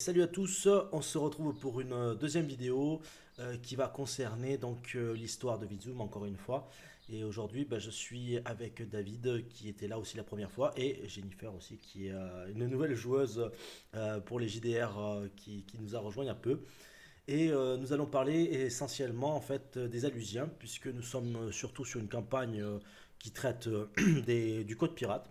Salut à tous, on se retrouve pour une deuxième vidéo qui va concerner l'histoire de Vizum encore une fois. Et aujourd'hui, je suis avec David qui était là aussi la première fois et Jennifer aussi qui est une nouvelle joueuse pour les JDR qui nous a rejoint il y a peu. Et nous allons parler essentiellement en fait des Alusiens puisque nous sommes surtout sur une campagne qui traite du code pirate.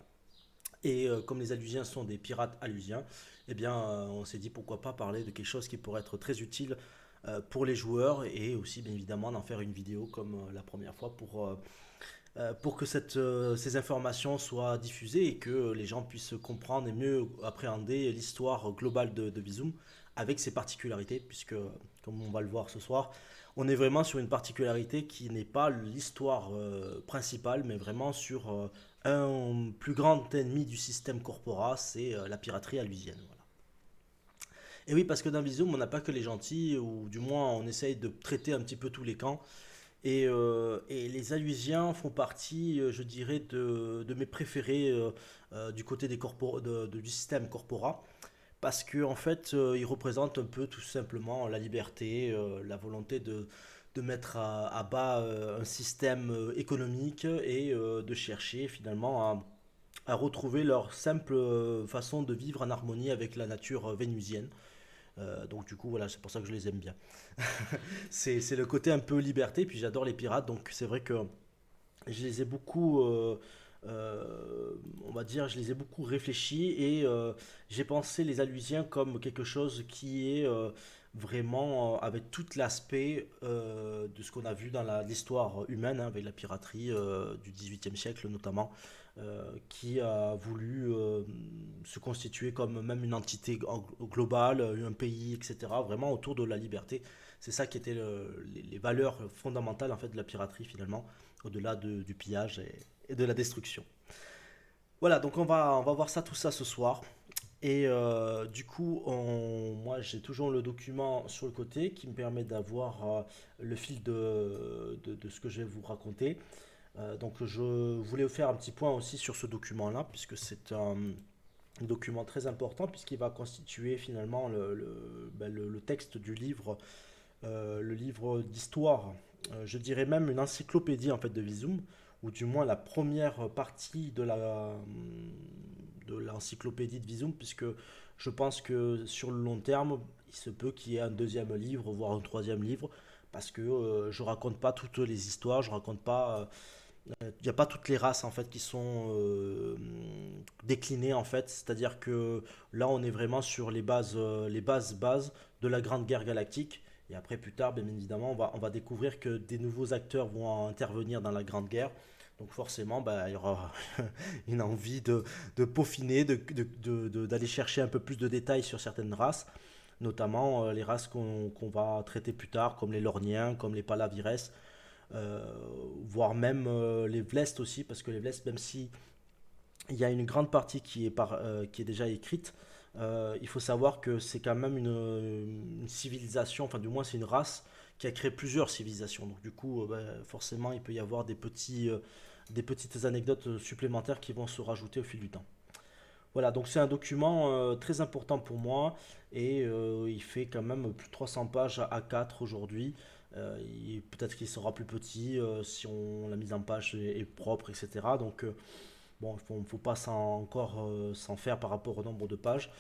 Et comme les Alusiens sont des pirates alusiens, eh bien, on s'est dit pourquoi pas parler de quelque chose qui pourrait être très utile pour les joueurs et aussi bien évidemment d'en faire une vidéo comme la première fois pour que ces informations soient diffusées et que les gens puissent comprendre et mieux appréhender l'histoire globale de Bizum avec ses particularités, puisque, comme on va le voir ce soir, on est vraiment sur une particularité qui n'est pas l'histoire principale, mais vraiment sur un plus grand ennemi du système corpora, c'est la piraterie alusienne. Voilà. Et oui, parce que dans Bizum, on n'a pas que les gentils, ou du moins on essaye de traiter un petit peu tous les camps. Et les Alusiens font partie, je dirais, de mes préférés du côté du système corpora, parce que en fait, ils représentent un peu tout simplement la liberté, la volonté de mettre à bas un système économique et de chercher finalement à retrouver leur simple façon de vivre en harmonie avec la nature vénusienne. Donc du coup, voilà, c'est pour ça que je les aime bien. C'est le côté un peu liberté, puis j'adore les pirates, donc c'est vrai que je les ai beaucoup, on va dire, je les ai beaucoup réfléchis et j'ai pensé les Alusiens comme quelque chose qui est vraiment avec tout l'aspect de ce qu'on a vu dans l'histoire humaine, hein, avec la piraterie du XVIIIe siècle notamment, qui a voulu se constituer comme même une entité globale, un pays, etc., vraiment autour de la liberté. C'est ça qui étaient les valeurs fondamentales en fait de la piraterie finalement, au-delà du pillage et de la destruction. Voilà, donc on va voir ça tout ça ce soir. Et du coup, moi j'ai toujours le document sur le côté qui me permet d'avoir le fil de ce que je vais vous raconter. Donc je voulais faire un petit point aussi sur ce document-là, puisque c'est un document très important, puisqu'il va constituer finalement le texte du livre, le livre d'histoire, je dirais même une encyclopédie en fait de Visum, ou du moins la première partie de l'encyclopédie de Visum, puisque je pense que sur le long terme, il se peut qu'il y ait un deuxième livre, voire un troisième livre, parce que je raconte pas toutes les histoires, je raconte pas, il n'y a pas toutes les races en fait qui sont déclinées en fait, c'est-à-dire que là on est vraiment sur les bases de la Grande Guerre galactique. Et après plus tard, bien évidemment, on va découvrir que des nouveaux acteurs vont intervenir dans la Grande Guerre. Donc forcément, il y aura une envie de peaufiner, d'aller chercher un peu plus de détails sur certaines races, notamment les races qu'on va traiter plus tard, comme les Lorniens, comme les Palavires, euh, voire même les Vlest aussi, parce que les Vlest, même si il y a une grande partie qui est déjà écrite, il faut savoir que c'est quand même une civilisation, enfin du moins c'est une race qui a créé plusieurs civilisations. Donc du coup, forcément, il peut y avoir des petites anecdotes supplémentaires qui vont se rajouter au fil du temps. Voilà, donc c'est un document très important pour moi et il fait quand même plus de 300 pages à A4 aujourd'hui. Peut-être qu'il sera plus petit si la mise en page est propre, etc. Donc bon, il ne faut pas encore s'en faire par rapport au nombre de pages.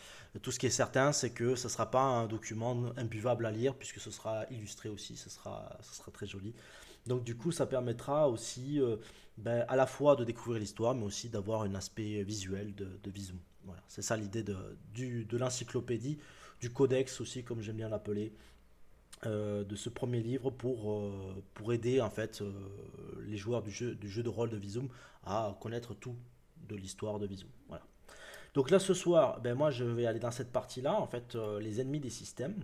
Tout ce qui est certain, c'est que ce ne sera pas un document imbuvable à lire puisque ce sera illustré aussi, ce sera très joli. Donc du coup, ça permettra aussi à la fois de découvrir l'histoire, mais aussi d'avoir un aspect visuel de Visum. Voilà, c'est ça l'idée de l'encyclopédie, du codex aussi, comme j'aime bien l'appeler, de ce premier livre pour aider en fait les joueurs du jeu de rôle de Visum à connaître tout de l'histoire de Visum. Voilà. Donc là ce soir, moi je vais aller dans cette partie-là, en fait, les ennemis des systèmes.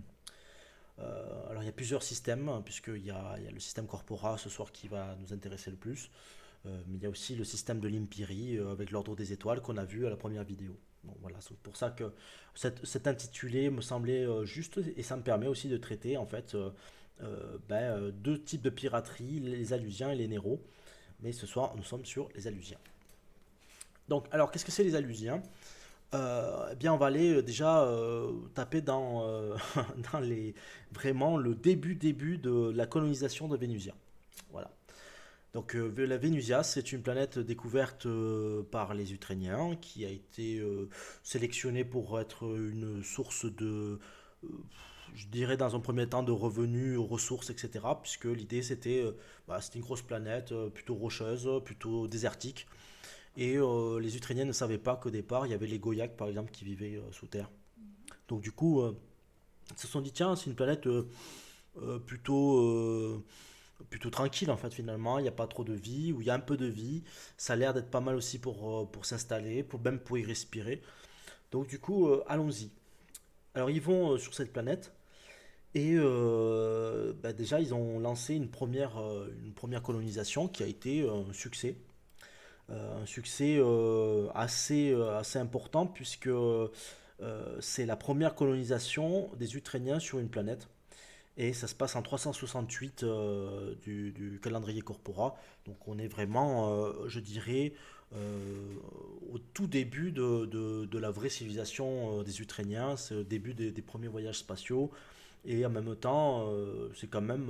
Alors il y a plusieurs systèmes, hein, puisqu'il y a le système Corpora ce soir qui va nous intéresser le plus. Mais il y a aussi le système de l'Imperie avec l'ordre des étoiles qu'on a vu à la première vidéo. Donc voilà, c'est pour ça que cet intitulé me semblait juste et ça me permet aussi de traiter en fait deux types de piraterie, les Alusiens et les Néros. Mais ce soir, nous sommes sur les Alusiens. Donc, alors, qu'est-ce que c'est les Alusiens? Eh bien, on va aller déjà taper dans, dans vraiment le début de la colonisation de Vénusia. Voilà. Donc la Vénusia, c'est une planète découverte par les Ukrainiens qui a été sélectionnée pour être une source de, euh, je dirais dans un premier temps, de revenus, ressources, etc. Puisque l'idée c'était une grosse planète plutôt rocheuse, plutôt désertique. Et les Ukrainiens ne savaient pas qu'au départ, il y avait les Goyaks par exemple qui vivaient sous terre. Donc du coup, ils se sont dit, tiens, c'est une planète plutôt plutôt tranquille en fait finalement, il n'y a pas trop de vie, ou il y a un peu de vie, ça a l'air d'être pas mal aussi pour s'installer, même pour y respirer. Donc du coup, allons-y. Alors ils vont sur cette planète, et bah, déjà ils ont lancé une première colonisation qui a été un succès assez important puisque c'est la première colonisation des Ukrainiens sur une planète. Et ça se passe en 368 du calendrier Corpora. Donc on est vraiment, je dirais, au tout début de la vraie civilisation des Ukrainiens. C'est le début des premiers voyages spatiaux. Et en même temps, c'est quand même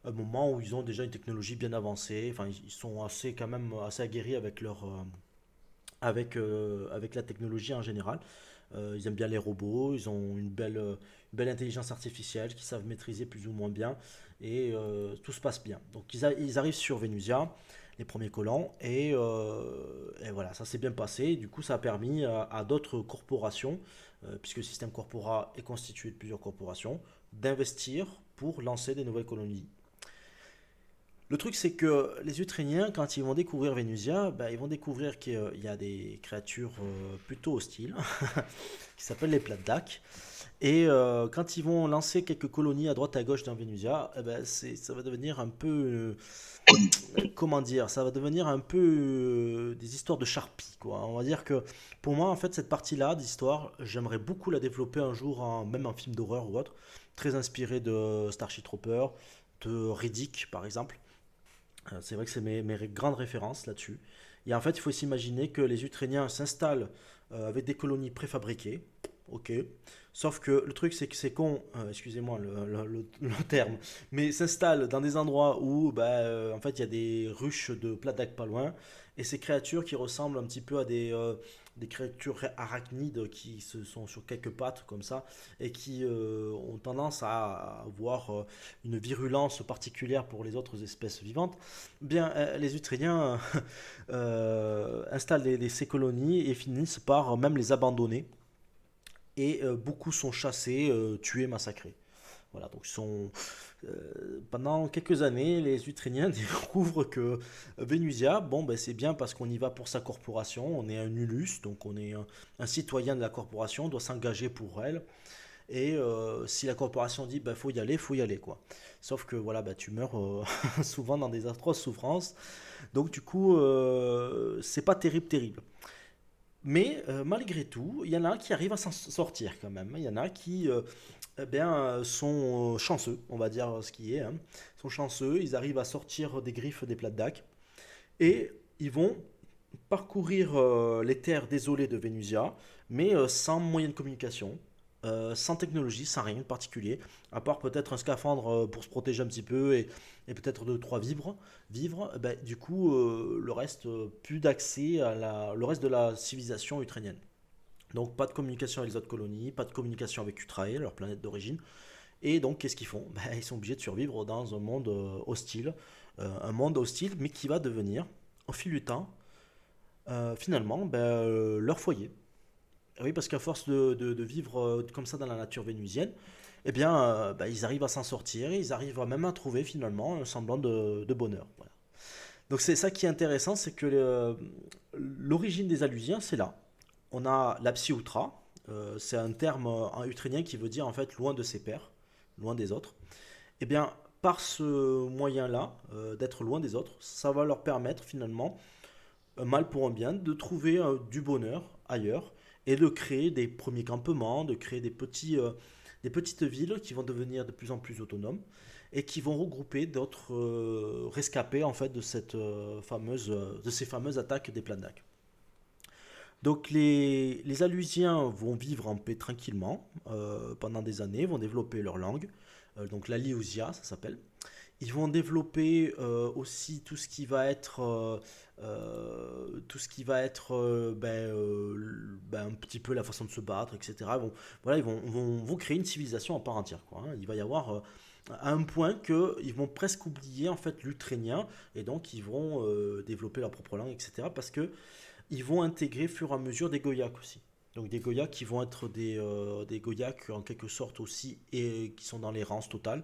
un moment où ils ont déjà une technologie bien avancée. Enfin, ils sont assez, quand même assez aguerris avec la technologie en général. Ils aiment bien les robots, ils ont une belle intelligence artificielle qu'ils savent maîtriser plus ou moins bien, et tout se passe bien. Donc ils arrivent sur Vénusia, les premiers colons, et voilà, ça s'est bien passé. Du coup, ça a permis à d'autres corporations, puisque le système Corpora est constitué de plusieurs corporations, d'investir pour lancer des nouvelles colonies. Le truc, c'est que les Ukrainiens, quand ils vont découvrir Vénusia, bah, ils vont découvrir qu'il y a des créatures plutôt hostiles, qui s'appellent les Platdak. Et quand ils vont lancer quelques colonies à droite à gauche dans Vénusia, eh ben, ça va devenir un peu, comment dire, ça va devenir un peu des histoires de charpie, quoi. On va dire que pour moi, en fait, cette partie-là d'histoire, j'aimerais beaucoup la développer un jour, même en film d'horreur ou autre, très inspiré de Starship Trooper, de Riddick, par exemple. C'est vrai que c'est mes grandes références là-dessus. Et en fait, il faut s'imaginer que les Ukrainiens s'installent avec des colonies préfabriquées. Ok. Sauf que le truc, c'est que c'est con, excusez-moi le terme, mais s'installent dans des endroits où bah, en fait, il y a des ruches de plats pas loin. Et ces créatures qui ressemblent un petit peu à des créatures arachnides qui se sont sur quelques pattes comme ça et qui ont tendance à avoir une virulence particulière pour les autres espèces vivantes, bien, les Ukrainiens installent ces colonies et finissent par même les abandonner. Et beaucoup sont chassés, tués, massacrés. Voilà, donc pendant quelques années, les Ukrainiens découvrent que Vénusia, bon, ben, c'est bien parce qu'on y va pour sa corporation, on est un ulus, donc on est un citoyen de la corporation, on doit s'engager pour elle. Et si la corporation dit bah, faut y aller quoi. Sauf que voilà, bah, tu meurs souvent dans des atroces souffrances. Donc du coup, c'est pas terrible. Mais malgré tout, il y en a qui arrivent à s'en sortir quand même. Il y en a qui eh bien, sont chanceux, on va dire ce qui est. Hein. Ils sont chanceux, ils arrivent à sortir des griffes des plates d'acre. Et ils vont parcourir les terres désolées de Vénusia, mais sans moyen de communication, sans technologie, sans rien de particulier, à part peut-être un scaphandre pour se protéger un petit peu et peut-être deux, trois vivre ben, du coup, le reste, plus d'accès le reste de la civilisation ukrainienne. Donc pas de communication avec les autres colonies, pas de communication avec Utrae, leur planète d'origine. Et donc qu'est-ce qu'ils font? Ben, ils sont obligés de survivre dans un monde hostile, mais qui va devenir, au fil du temps, finalement, ben, leur foyer. Oui, parce qu'à force de vivre comme ça dans la nature vénusienne, eh bien, ben, ils arrivent à s'en sortir, et ils arrivent même à trouver finalement un semblant de bonheur. Voilà. Donc c'est ça qui est intéressant, c'est que l'origine des Alusiens, c'est là. On a la Psioutra, c'est un terme en ukrainien qui veut dire en fait loin de ses pairs, loin des autres. Eh bien, par ce moyen-là, d'être loin des autres, ça va leur permettre finalement un mal pour un bien, de trouver du bonheur ailleurs et de créer des premiers campements, de créer des petites villes qui vont devenir de plus en plus autonomes et qui vont regrouper d'autres rescapés en fait de de ces fameuses attaques des Plandacs. Donc les Alusiens vont vivre en paix tranquillement pendant des années, vont développer leur langue, donc la Liusia ça s'appelle. Ils vont développer aussi tout ce qui va être, un petit peu la façon de se battre, etc. Voilà, vont créer une civilisation en part entière, quoi, hein. Il va y avoir à un point qu'ils vont presque oublier en fait l'ukrainien et donc ils vont développer leur propre langue, etc. Parce que ils vont intégrer au fur et à mesure des Goyaks aussi. Donc des Goyaks qui vont être des Goyaks en quelque sorte aussi et qui sont dans l'errance totale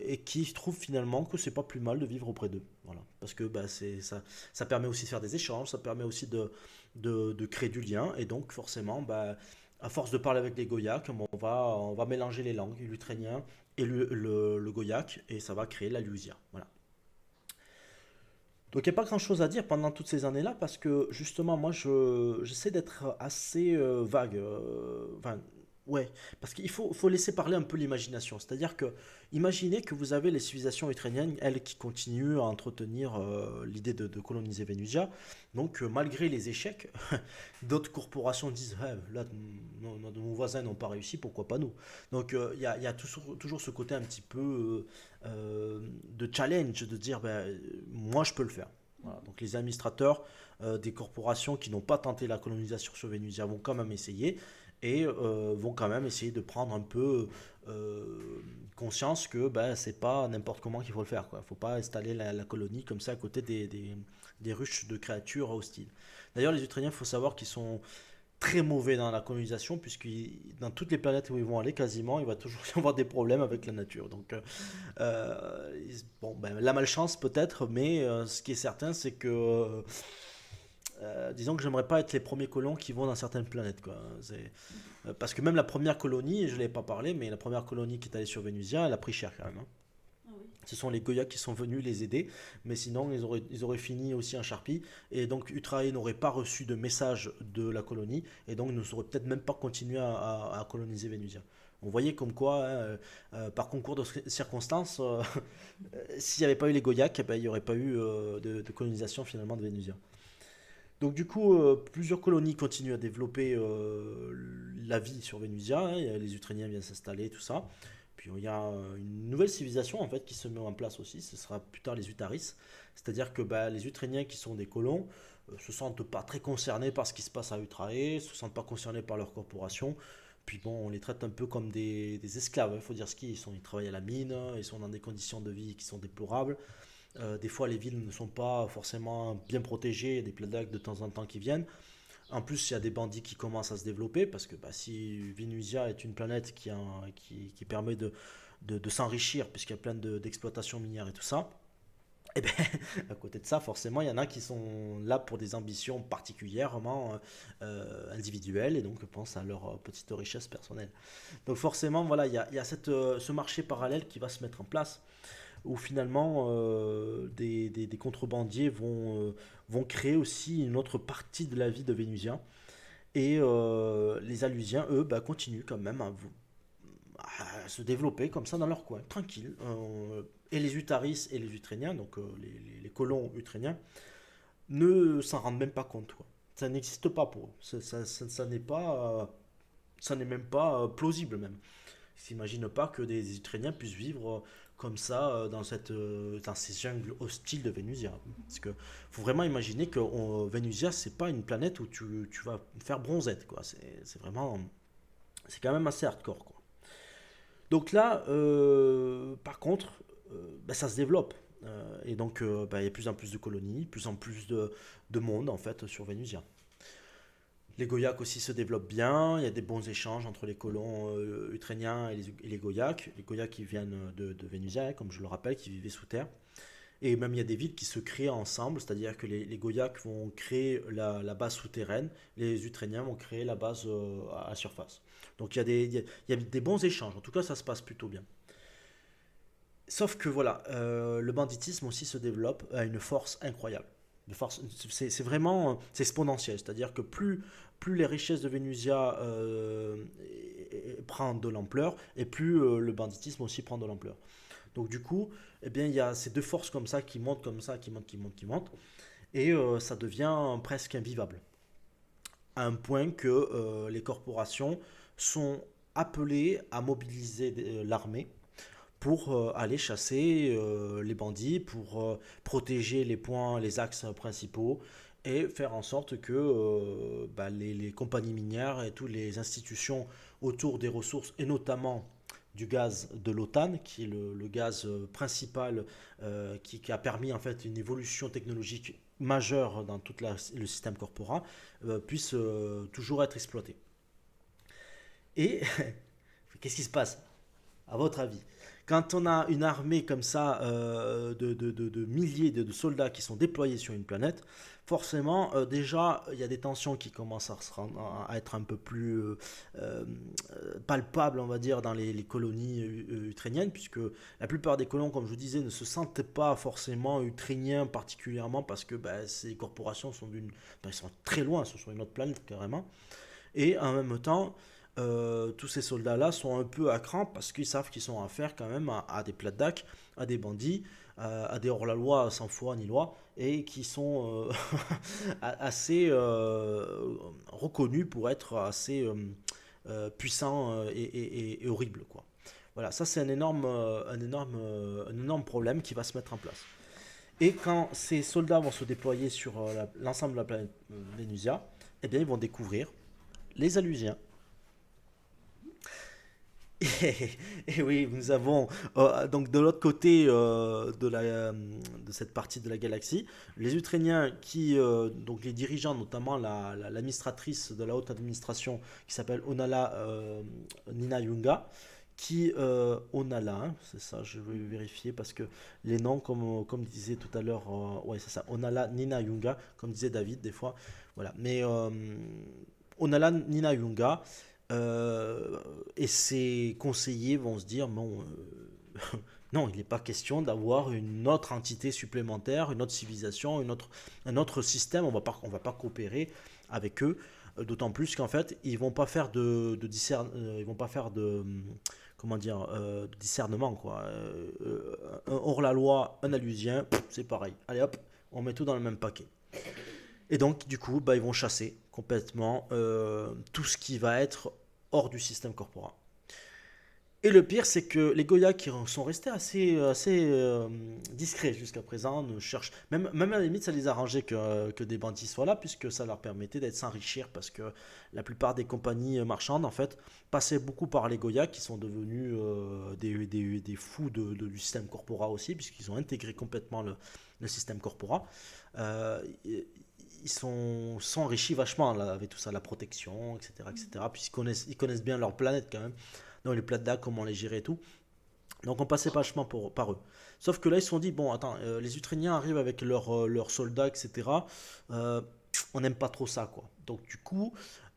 et qui trouvent finalement que c'est pas plus mal de vivre auprès d'eux. Voilà. Parce que bah, ça permet aussi de faire des échanges, ça permet aussi de créer du lien et donc forcément bah, à force de parler avec les Goyaks, on va mélanger les langues, l'ukrainien et le Goyak et ça va créer la Lusia. Voilà. Donc il n'y a pas grand-chose à dire pendant toutes ces années-là parce que justement moi j'essaie d'être assez vague. Enfin, ouais, parce faut laisser parler un peu l'imagination. C'est-à-dire que imaginez que vous avez les civilisations ukrainiennes, elles qui continuent à entretenir l'idée de coloniser Vénusia. Donc malgré les échecs, d'autres corporations disent ah, là nos voisins n'ont pas réussi, pourquoi pas nous. Donc il y a toujours ce côté un petit peu de challenge, de dire ben, moi je peux le faire. Voilà. Donc les administrateurs des corporations qui n'ont pas tenté la colonisation sur Vénusia vont quand même essayer et vont quand même essayer de prendre un peu conscience que ben, c'est pas n'importe comment qu'il faut le faire. Il ne faut pas installer la colonie comme ça à côté des ruches de créatures hostiles. D'ailleurs, les Ukrainiens, il faut savoir qu'ils sont très mauvais dans la colonisation, puisque dans toutes les planètes où ils vont aller, quasiment, il va toujours y avoir des problèmes avec la nature. Donc, bon, ben, la malchance peut-être, mais ce qui est certain, c'est que, disons que j'aimerais pas être les premiers colons qui vont dans certaines planètes, quoi. Parce que même la première colonie, je ne l'ai pas parlé, mais la première colonie qui est allée sur Vénusia, elle a pris cher quand même, hein. Ah oui. Ce sont les Goya qui sont venus les aider, mais sinon ils auraient fini aussi en charpie. Et donc Utrae n'aurait pas reçu de message de la colonie, et donc ne saurait peut-être même pas continué à coloniser Vénusia. On voyait comme quoi, hein, par concours de circonstances, s'il n'y avait pas eu les Goyak, eh ben, il n'y aurait pas eu de colonisation finalement de Vénusia. Donc du coup, plusieurs colonies continuent à développer la vie sur Vénusia, hein. Les Ukrainiens viennent s'installer, tout ça. Puis il y a une nouvelle civilisation en fait qui se met en place aussi. Ce sera plus tard les Utaris, c'est-à-dire que bah, les Ukrainiens qui sont des colons se sentent pas très concernés par ce qui se passe à Utrae, se sentent pas concernés par leur corporation. Puis bon, on les traite un peu comme des esclaves. Il faut dire ce qu'ils ils travaillent à la mine, ils sont dans des conditions de vie qui sont déplorables. Des fois, les villes ne sont pas forcément bien protégées, il y a des plagues de temps en temps qui viennent. En plus, il y a des bandits qui commencent à se développer parce que bah, si Venusia est une planète qui permet de s'enrichir, puisqu'il y a plein d'exploitations minières et tout ça, et bien, à côté de ça, forcément, il y en a qui sont là pour des ambitions particulièrement individuelles et donc pensent à leur petite richesse personnelle. Donc forcément, voilà, il y a ce marché parallèle qui va se mettre en place où finalement des contrebandiers vont créer aussi une autre partie de la vie de Vénusien. Et les Alusiens, eux, bah, continuent quand même à se développer comme ça dans leur coin, tranquille. Et les Utaris et les Ukrainiens, donc les colons ukrainiens, ne s'en rendent même pas compte, quoi. Ça n'existe pas pour eux. Ça n'est pas, ça n'est même pas plausible même. Ils s'imaginent pas que des Ukrainiens puissent vivre comme ça dans ces jungles hostiles de Vénusia. Parce que faut vraiment imaginer que Vénusia, c'est pas une planète où tu vas faire bronzette, quoi. C'est vraiment, c'est quand même assez hardcore, quoi. Donc là, par contre, bah, ça se développe. Et donc, bah, il y a de plus en plus de colonies, de plus en plus de monde, en fait, sur Vénusia. Les Goyaks aussi se développent bien, il y a des bons échanges entre les colons ukrainiens et les Goyaks. Les Goyaks qui viennent de Vénusia, hein, comme je le rappelle, qui vivaient sous terre. Et même il y a des villes qui se créent ensemble, c'est-à-dire que les Goyaks vont créer la base souterraine, les Ukrainiens vont créer la base à surface. Donc il y a des bons échanges, en tout cas ça se passe plutôt bien. Sauf que voilà, le banditisme aussi se développe à une force incroyable. C'est vraiment c'est exponentiel, c'est-à-dire que plus les richesses de Vénusia prennent de l'ampleur, et plus le banditisme aussi prend de l'ampleur. Donc du coup, eh bien, il y a ces deux forces comme ça qui montent, comme ça, qui montent, qui montent, qui montent, et ça devient presque invivable. à un point que les corporations sont appelées à mobiliser l'armée pour aller chasser les bandits, pour protéger les points, les axes principaux et faire en sorte que les compagnies minières et toutes les institutions autour des ressources et notamment du gaz de l'OTAN, qui est le gaz principal qui a permis en fait une évolution technologique majeure dans tout le système corpora, puisse toujours être exploité. Et qu'est-ce qui se passe à votre avis? Quand on a une armée comme ça de milliers de soldats qui sont déployés sur une planète, forcément, déjà, il y a des tensions qui commencent à être un peu plus euh, palpables, on va dire, dans les colonies ukrainiennes, puisque la plupart des colons, comme je vous disais, ne se sentent pas forcément ukrainiens particulièrement, parce que ces corporations sont ils sont très loin, sont sur une autre planète carrément. Et en même temps, tous ces soldats-là sont un peu à cran parce qu'ils savent qu'ils sont en affaire quand même à des plats à des bandits, à des hors-la-loi sans foi ni loi, et qui sont assez reconnus pour être assez puissants et horribles, quoi. Voilà, ça c'est un énorme problème qui va se mettre en place. Et quand ces soldats vont se déployer sur l'ensemble de la planète Vénusia, eh bien ils vont découvrir les Alusiens. Et oui, nous avons donc de l'autre côté de cette partie de la galaxie, les Ukrainiens qui, donc les dirigeants, notamment l'administratrice de la haute administration qui s'appelle Onala Nina Yunga, qui, Onala, hein, c'est ça, je vais vérifier parce que les noms, comme disait tout à l'heure, ouais, c'est ça, Onala Nina Yunga, comme disait David des fois, voilà, mais Onala Nina Yunga et ses conseillers vont se dire bon, non, il n'est pas question d'avoir une autre entité supplémentaire, une autre civilisation, un autre système. On va pas coopérer avec eux. D'autant plus qu'en fait, ils vont pas faire ils vont pas faire comment dire, de discernement quoi. Un hors la loi, un allusien, c'est pareil. Allez hop, on met tout dans le même paquet. Et donc, du coup, ils vont chasser complètement tout ce qui va être hors du système corporel. Et le pire, c'est que les Goya qui sont restés assez discrets jusqu'à présent, ne cherchent, même à la limite, ça les arrangeait que des bandits soient là, puisque ça leur permettait d'être s'enrichir, parce que la plupart des compagnies marchandes, en fait, passaient beaucoup par les Goya, qui sont devenus des fous du système corpora aussi, puisqu'ils ont intégré complètement le système corpora. Euh, ils sont enrichis vachement là, avec tout ça, la protection, etc., etc. Ils connaissent bien leur planète quand même, donc les plates comment les gérer et tout. Donc on passait vachement par eux. Sauf que là ils se sont dit, bon attends, les Ukrainiens arrivent avec leurs soldats, etc. Euh, on n'aime pas trop ça, quoi. Donc du coup,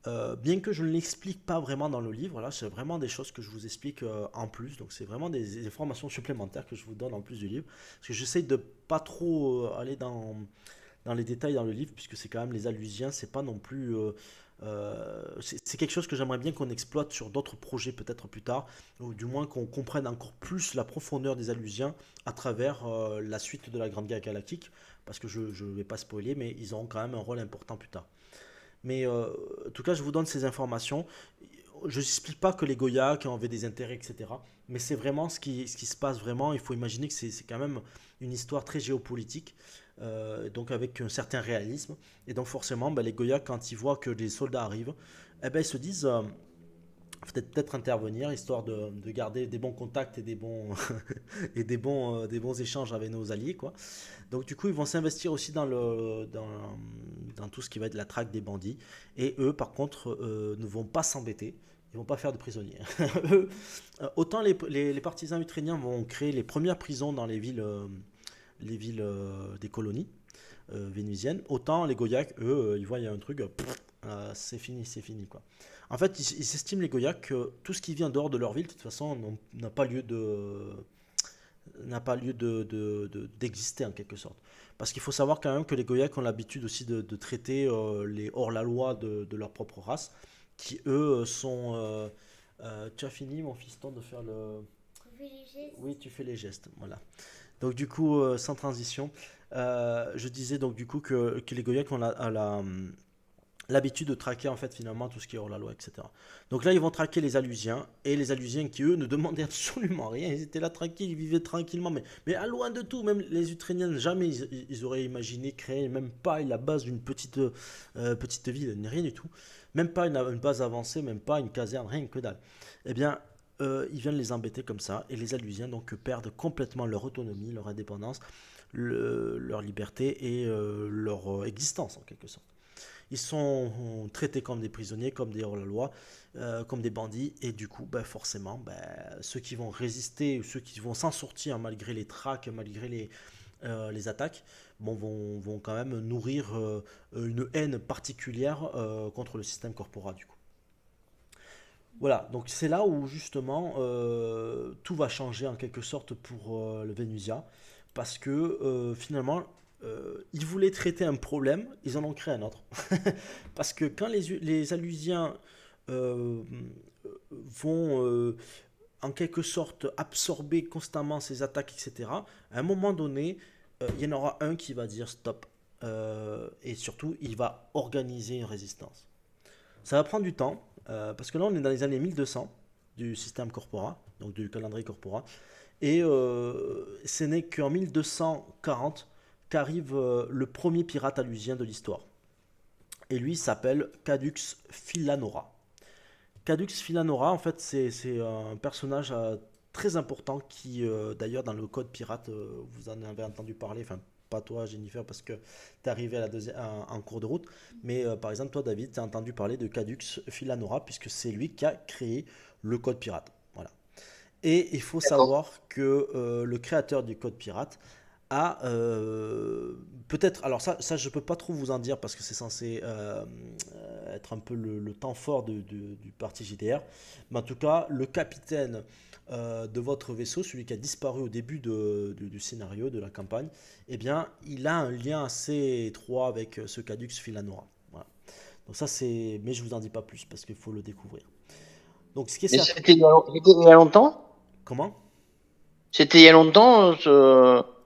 bien que je ne l'explique pas vraiment dans le livre, là c'est vraiment des choses que je vous explique en plus. Donc c'est vraiment des informations supplémentaires que je vous donne en plus du livre. Parce que j'essaie de pas trop aller dans les détails dans le livre, puisque c'est quand même les Alusiens, c'est pas non plus. C'est quelque chose que j'aimerais bien qu'on exploite sur d'autres projets peut-être plus tard, ou du moins qu'on comprenne encore plus la profondeur des Alusiens à travers la suite de la Grande Guerre Galactique, parce que je ne vais pas spoiler, mais ils auront quand même un rôle important plus tard. Mais en tout cas, je vous donne ces informations. Je n'explique pas que les Goya qui ont des intérêts, etc. Mais c'est vraiment ce qui se passe vraiment. Il faut imaginer que c'est quand même une histoire très géopolitique, donc avec un certain réalisme. Et donc forcément, les Goya, quand ils voient que les soldats arrivent, eh ben, ils se disent faut peut-être intervenir, histoire de garder des bons contacts et des bons, et des bons échanges avec nos alliés, quoi. Donc du coup, ils vont s'investir aussi dans tout ce qui va être la traque des bandits. Et eux, par contre, ne vont pas s'embêter. Ils vont pas faire de prisonniers. Eux, autant les partisans ukrainiens vont créer les premières prisons dans les villes des colonies vénusiennes, autant les Goyaks, eux, ils voient il y a un truc, c'est fini, quoi. En fait, ils estiment les Goyaks que tout ce qui vient dehors de leur ville, de toute façon, n'a pas lieu d'exister en quelque sorte. Parce qu'il faut savoir quand même que les Goyaks ont l'habitude aussi de traiter les hors-la-loi de leur propre race, qui eux sont... tu as fini, mon fiston, de faire le... Oui, tu fais les gestes, voilà. Donc du coup, sans transition, je disais donc du coup que les Goyaks ont l'habitude de traquer en fait finalement tout ce qui est hors la loi, etc. Donc là, ils vont traquer les Alusiens, et les Alusiens qui eux ne demandaient absolument rien, ils étaient là tranquilles, ils vivaient tranquillement, mais à loin de tout, même les Ukrainiens, jamais ils auraient imaginé créer même pas la base d'une petite ville, rien du tout, même pas une base avancée, même pas une caserne, rien que dalle. Eh bien, ils viennent les embêter comme ça, et les Alusiens donc perdent complètement leur autonomie, leur indépendance, leur liberté et leur existence en quelque sorte. Ils sont traités comme des prisonniers, comme des hors-la-loi, comme des bandits, et du coup, ben, forcément, ben, ceux qui vont résister, ceux qui vont s'en sortir malgré les traques, malgré les attaques, bon, vont quand même nourrir une haine particulière contre le système corpora, du coup. Voilà, donc c'est là où justement tout va changer en quelque sorte pour le Vénusia, parce que finalement, ils voulaient traiter un problème, ils en ont créé un autre. Parce que quand les Alusiens euh, vont en quelque sorte absorber constamment ces attaques, etc., à un moment donné, il y en aura un qui va dire stop. Et surtout, il va organiser une résistance. Ça va prendre du temps, parce que là, on est dans les années 1200 du système Corpora, donc du calendrier Corpora. Et ce n'est qu'en 1240 qu'arrive le premier pirate alusien de l'histoire. Et lui s'appelle Cadux Philanora. Cadux Philanora, en fait, c'est un personnage très important qui, d'ailleurs, dans le code pirate, vous en avez entendu parler, enfin, pas toi, Jennifer, parce que tu es arrivé à en cours de route, mais par exemple, toi, David, tu as entendu parler de Cadux Philanora, puisque c'est lui qui a créé le code pirate. Voilà. Et il faut D'accord. savoir que le créateur du code pirate a peut-être, alors ça je peux pas trop vous en dire parce que c'est censé être un peu le temps fort du parti JDR, mais en tout cas le capitaine de votre vaisseau, celui qui a disparu au début du scénario, de la campagne, eh bien il a un lien assez étroit avec ce Cadux Philanora. Voilà. Donc ça c'est, mais je vous en dis pas plus parce qu'il faut le découvrir. Donc ce qui est Mais certain, c'était il y a longtemps? comment? C'était il y a longtemps,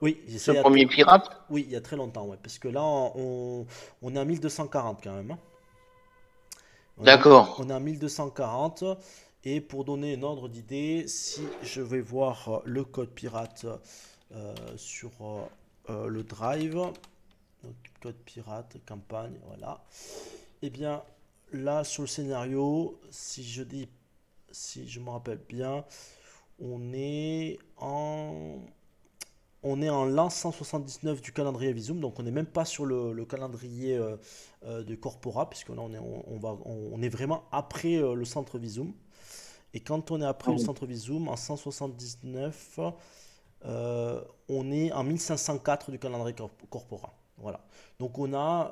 Oui, ce premier pirate? oui, il y a très longtemps, ouais, parce que là, on est en 1240 quand même, hein. On est, en- D'accord. on est en 1240, et pour donner un ordre d'idée, si je vais voir le code pirate sur le drive, donc code pirate, campagne, voilà, et bien là, sur le scénario, si je me rappelle bien, on est en l'an 179 du calendrier Visum, donc on n'est même pas sur le calendrier de Corpora, puisque là on est vraiment après le centre Visum. Et quand on est après le centre Visum, en 179, on est en 1504 du calendrier Corpora. Voilà. Donc on a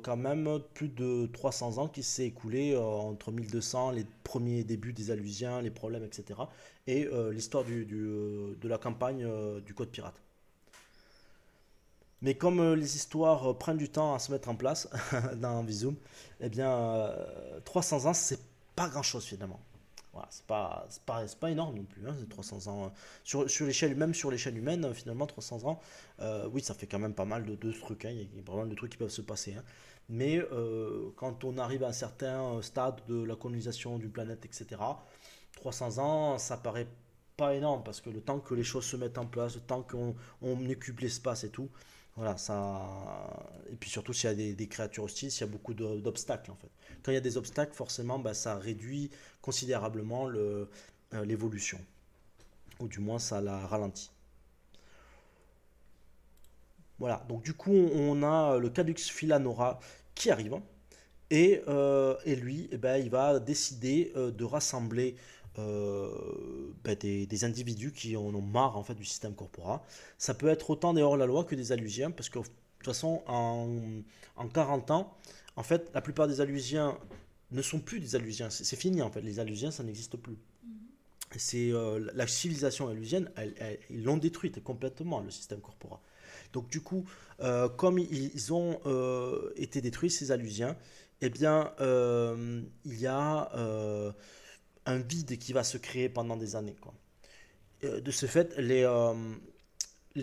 quand même plus de 300 ans qui s'est écoulé entre 1200, les premiers débuts des Alusiens, les problèmes, etc. Et l'histoire de la campagne du Code Pirate. Mais comme les histoires prennent du temps à se mettre en place dans Visum, eh bien 300 ans, c'est pas grand-chose finalement. Voilà, c'est pas énorme non plus, hein, 300 ans. Sur l'échelle, même sur l'échelle humaine, finalement, 300 ans, oui, ça fait quand même pas mal de trucs, hein, il y a pas mal de trucs qui peuvent se passer, hein. Mais quand on arrive à un certain stade de la colonisation d'une planète, etc., 300 ans, ça paraît pas énorme, parce que le temps que les choses se mettent en place, le temps qu'on occupe l'espace et tout, voilà, ça. Et puis surtout, s'il y a des créatures hostiles, s'il y a beaucoup d'obstacles en fait. Quand il y a des obstacles, forcément, bah, ça réduit considérablement l'évolution. Ou du moins, ça la ralentit. Voilà, donc du coup, on a le Cadux Philanora qui arrive. Et lui, eh ben, il va décider de rassembler ben, des individus qui en ont marre en fait du système corpora. Ça peut être autant des hors-la-loi que des Alusiens, parce que de toute façon, en 40 ans, en fait, la plupart des Alusiens ne sont plus des Alusiens. C'est fini en fait. Les Alusiens, ça n'existe plus. C'est la civilisation alusienne, ils l'ont détruite complètement, le système corpora. Donc du coup, comme ils ont été détruits, ces Alusiens, eh bien, il y a un vide qui va se créer pendant des années, quoi. De ce fait,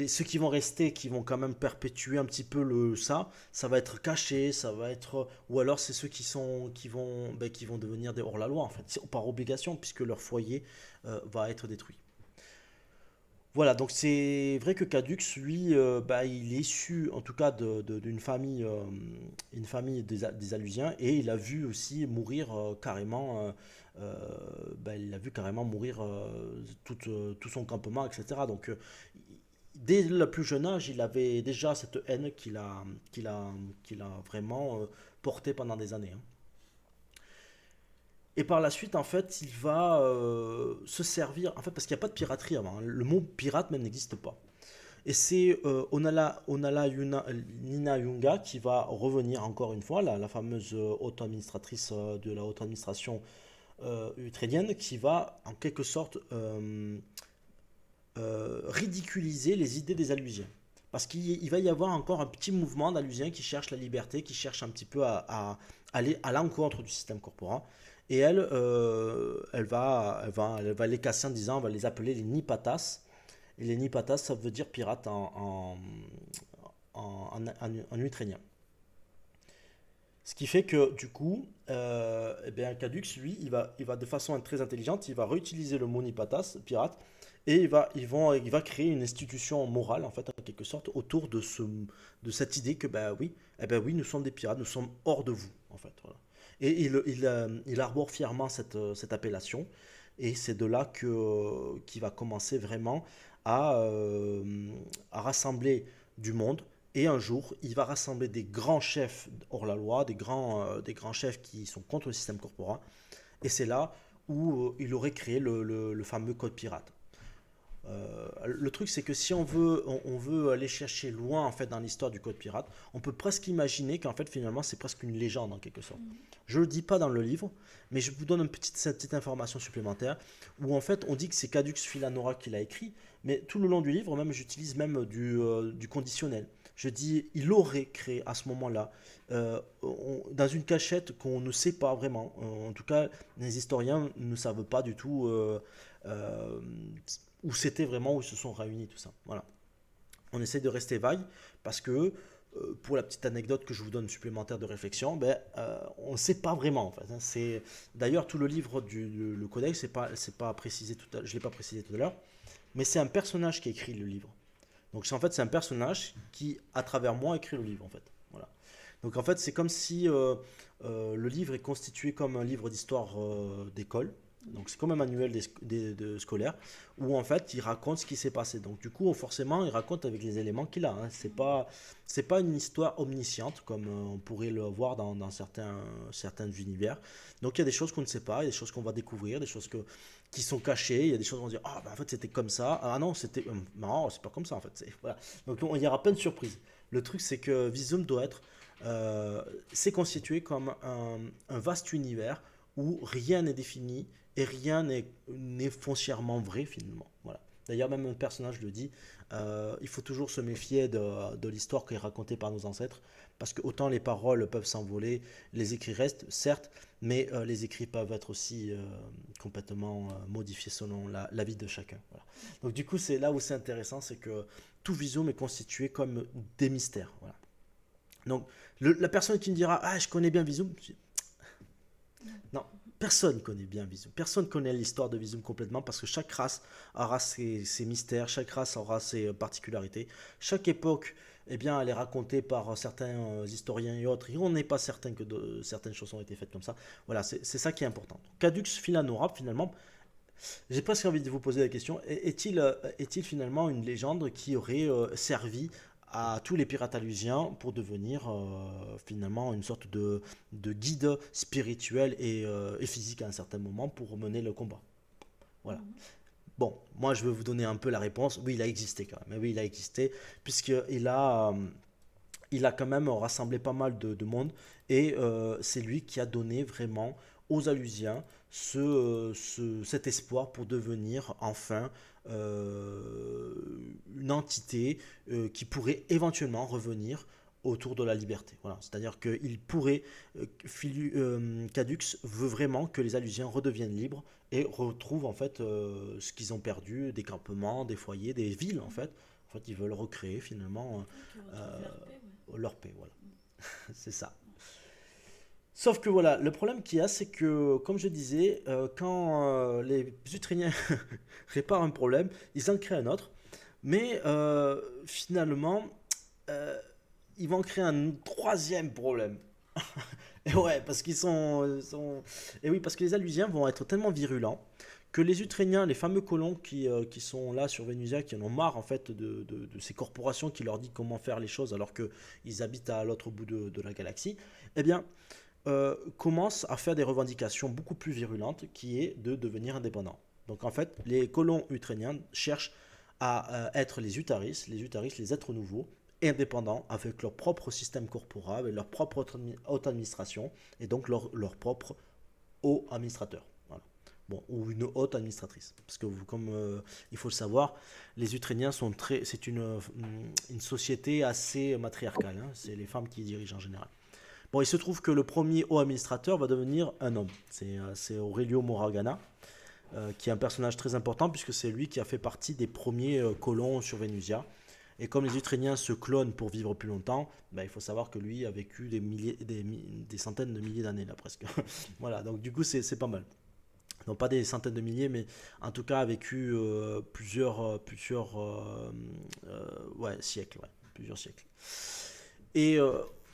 ceux qui vont rester, qui vont quand même perpétuer un petit peu ça va être caché, ça va être, ou alors c'est ceux qui vont devenir des hors-la-loi en fait, par obligation, puisque leur foyer va être détruit. Voilà, donc c'est vrai que Cadux, lui, il est issu en tout cas d'une famille, une famille des Alusiens, et il a vu aussi mourir carrément, il a vu carrément mourir tout son campement, etc. Donc dès le plus jeune âge, il avait déjà cette haine qu'il a vraiment portée pendant des années, hein. Et par la suite, en fait, il va se servir, en fait, parce qu'il n'y a pas de piraterie avant, hein. Le mot pirate même n'existe pas. Et c'est Nina Yunga qui va revenir encore une fois, la fameuse haute administratrice de la haute administration ukrainienne, qui va en quelque sorte ridiculiser les idées des Alusiens. Parce qu'il va y avoir encore un petit mouvement d'Alusiens qui cherchent la liberté, qui cherchent un petit peu à aller à l'encontre du système corporate. Et elle va les casser en disant, on va les appeler les Nipatas. Et les Nipatas, ça veut dire pirate en ukrainien. Ce qui fait que du coup, Cadux, lui, il va de façon très intelligente, il va réutiliser le mot Nipatas, pirate, et il va créer une institution morale, en fait, en quelque sorte, autour de cette idée que, oui, nous sommes des pirates, nous sommes hors de vous, en fait. Voilà. Et il arbore fièrement cette appellation, et c'est de là qu'il va commencer vraiment à rassembler du monde. Et un jour, il va rassembler des grands chefs hors la loi, des grands chefs qui sont contre le système corporate. Et c'est là où il aurait créé le fameux code pirate. Le truc, c'est que si on veut aller chercher loin en fait dans l'histoire du code pirate, on peut presque imaginer qu'en fait finalement c'est presque une légende en quelque sorte. Je le dis pas dans le livre, mais je vous donne cette petite information supplémentaire où en fait on dit que c'est Cadux Philanora qui l'a écrit, mais tout le long du livre même j'utilise même du conditionnel. Je dis il aurait créé à ce moment-là dans une cachette qu'on ne sait pas vraiment. En tout cas, les historiens ne savent pas du tout. Euh, où c'était vraiment, où ils se sont réunis, tout ça. Voilà. On essaie de rester vague parce que, pour la petite anecdote que je vous donne supplémentaire de réflexion, on ne sait pas vraiment. En fait, hein. D'ailleurs, tout le livre le codex, c'est pas précisé je ne l'ai pas précisé tout à l'heure, mais c'est un personnage qui écrit le livre. Donc en fait, c'est un personnage qui, à travers moi, écrit le livre. En fait. Voilà. Donc en fait, c'est comme si le livre est constitué comme un livre d'histoire d'école. Donc c'est comme un manuel scolaire où en fait il raconte ce qui s'est passé. Donc du coup forcément il raconte avec les éléments qu'il a, hein. C'est pas une histoire omnisciente comme on pourrait le voir dans certains univers. Donc il y a des choses qu'on ne sait pas, il y a des choses qu'on va découvrir, qui sont cachées, il y a des choses qu'on va dire ah en fait c'était comme ça, ah non c'était non c'est pas comme ça en fait. Voilà. Donc il y aura plein de surprises. Le truc c'est que Visum doit être c'est constitué comme un vaste univers où rien n'est défini et rien n'est foncièrement vrai finalement. Voilà. D'ailleurs, même un personnage le dit, il faut toujours se méfier de l'histoire qui est racontée par nos ancêtres, parce que autant les paroles peuvent s'envoler, les écrits restent, certes, mais les écrits peuvent être aussi complètement modifiés selon la vie de chacun. Voilà. Donc du coup, c'est là où c'est intéressant, c'est que tout Visum est constitué comme des mystères. Voilà. Donc la personne qui me dira, ah, je connais bien Visum, non, personne connaît bien Visum. Personne connaît l'histoire de Visum complètement parce que chaque race aura ses mystères, chaque race aura ses particularités. Chaque époque, eh bien, elle est racontée par certains historiens et autres. Et on n'est pas certain que certaines choses ont été faites comme ça. Voilà, c'est ça qui est important. Cadux Philanora, finalement, j'ai presque envie de vous poser la question, est-il finalement une légende qui aurait servi à tous les pirates alusiens pour devenir finalement une sorte de guide spirituel et physique à un certain moment pour mener le combat. Voilà. Bon, moi je vais vous donner un peu la réponse. Oui, il a existé quand même. Oui, il a existé il a quand même rassemblé pas mal de monde et c'est lui qui a donné vraiment aux Alusiens cet espoir pour devenir enfin une entité qui pourrait éventuellement revenir autour de la liberté. Voilà. C'est-à-dire qu'il pourrait, Cadux veut vraiment que les Alusiens redeviennent libres et retrouvent en fait ce qu'ils ont perdu, des campements, des foyers, des villes en fait, En fait, ils veulent recréer finalement Qui retrouvent euh, leur paix, ouais. leur paix, voilà. C'est ça. Sauf que voilà, le problème qu'il y a, c'est que, comme je disais, quand les Ukrainiens réparent un problème, ils en créent un autre. Mais finalement, euh, ils vont créer un troisième problème. Et ouais, parce Et oui, parce que les Alusiens vont être tellement virulents que les Ukrainiens, les fameux colons qui sont là sur Vénusia, qui en ont marre en fait de ces corporations qui leur disent comment faire les choses alors qu'ils habitent à l'autre bout de la galaxie, eh bien, commencent à faire des revendications beaucoup plus virulentes qui est de devenir indépendants. Donc en fait, les colons ukrainiens cherchent à être les Utaris, les êtres nouveaux, indépendants, avec leur propre système corporal, avec leur propre haute administration, et donc leur propre haut administrateur. Voilà. Bon, ou une haute administratrice. Parce que comme il faut le savoir, les Ukrainiens sont très. C'est une société assez matriarcale. Hein. C'est les femmes qui dirigent en général. Bon, il se trouve que le premier haut administrateur va devenir un homme. C'est Aurelio Moragana, qui est un personnage très important puisque c'est lui qui a fait partie des premiers colons sur Vénusia. Et comme les Ukrainiens se clonent pour vivre plus longtemps, bah, il faut savoir que lui a vécu des centaines de milliers d'années là presque. Voilà, donc du coup c'est pas mal. Non pas des centaines de milliers, mais en tout cas a vécu ouais, siècles, ouais, plusieurs siècles. Et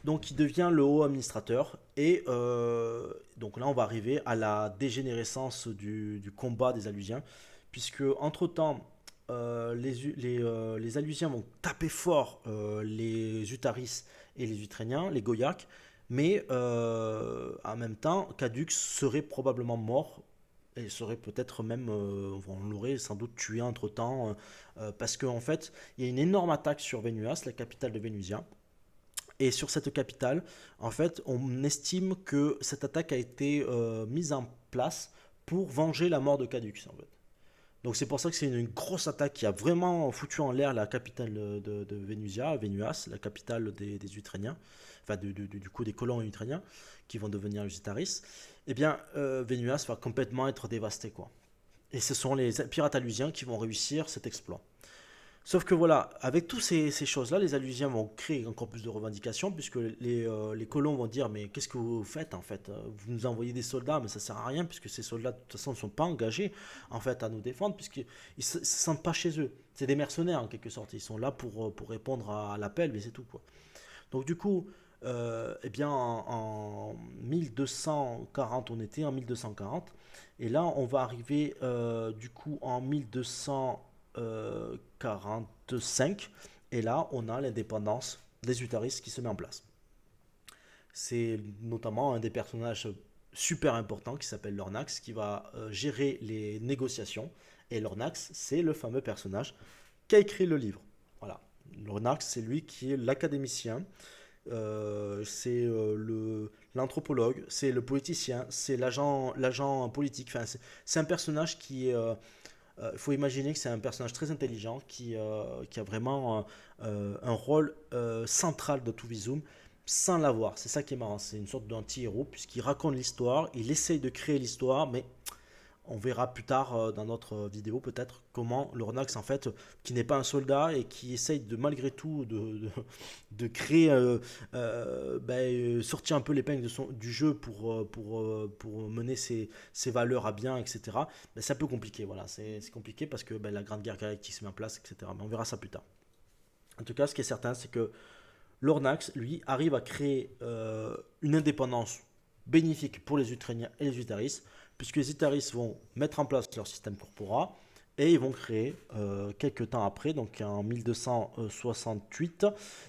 donc il devient le haut administrateur. Et donc là on va arriver à la dégénérescence du combat des Alusiens, puisque entre-temps, les Alusiens vont taper fort les Utaris et les Ukrainiens, les Goyaks, mais en même temps, Cadux serait probablement mort et serait peut-être même, on l'aurait sans doute tué entre-temps, parce qu'en fait, il y a une énorme attaque sur Vénuas, la capitale de Vénusia. Et sur cette capitale, en fait, on estime que cette attaque a été mise en place pour venger la mort de Cadux, en fait. Donc c'est pour ça que c'est une grosse attaque qui a vraiment foutu en l'air la capitale de Vénusia, Vénuas, la capitale des Ukrainiens, enfin du coup des colons ukrainiens qui vont devenir les Utaris. Eh bien, Vénuas va complètement être dévasté, quoi. Et ce sont les pirates alusiens qui vont réussir cet exploit. Sauf que voilà, avec toutes ces choses-là, les Alusiens vont créer encore plus de revendications, puisque les colons vont dire, mais qu'est-ce que vous faites en fait? Vous nous envoyez des soldats, mais ça sert à rien, puisque ces soldats de toute façon ne sont pas engagés en fait à nous défendre, puisqu'ils ne se sentent pas chez eux. C'est des mercenaires en quelque sorte, ils sont là pour répondre à l'appel, mais c'est tout quoi. Donc du coup, eh bien en 1240, on était en 1240, et là on va arriver du coup en 1245, et là on a l'indépendance des Utaris qui se met en place. C'est notamment un des personnages super importants qui s'appelle Lornax qui va gérer les négociations, et Lornax c'est le fameux personnage qui a écrit le livre. Voilà. Lornax c'est lui qui est l'académicien, c'est l'anthropologue, c'est le politicien, c'est l'agent politique. Enfin, c'est un personnage qui est. Il faut imaginer que c'est un personnage très intelligent qui a vraiment un rôle central de Tuvisum sans l'avoir. C'est ça qui est marrant. C'est une sorte d'anti-héros puisqu'il raconte l'histoire, il essaye de créer l'histoire, mais on verra plus tard dans notre vidéo peut-être comment Lornax en fait, qui n'est pas un soldat et qui essaye de malgré tout de créer, sortir un peu l'épingle du jeu pour mener ses valeurs à bien, etc. Ben, c'est un peu compliqué, voilà, c'est compliqué parce que la Grande Guerre Galactique se met en place, etc. Mais on verra ça plus tard. En tout cas, ce qui est certain, c'est que Lornax, lui, arrive à créer une indépendance bénéfique pour les Ukrainiens et les Utaris, puisque les Utaris vont mettre en place leur système corpora et ils vont créer, quelques temps après, donc en 1268,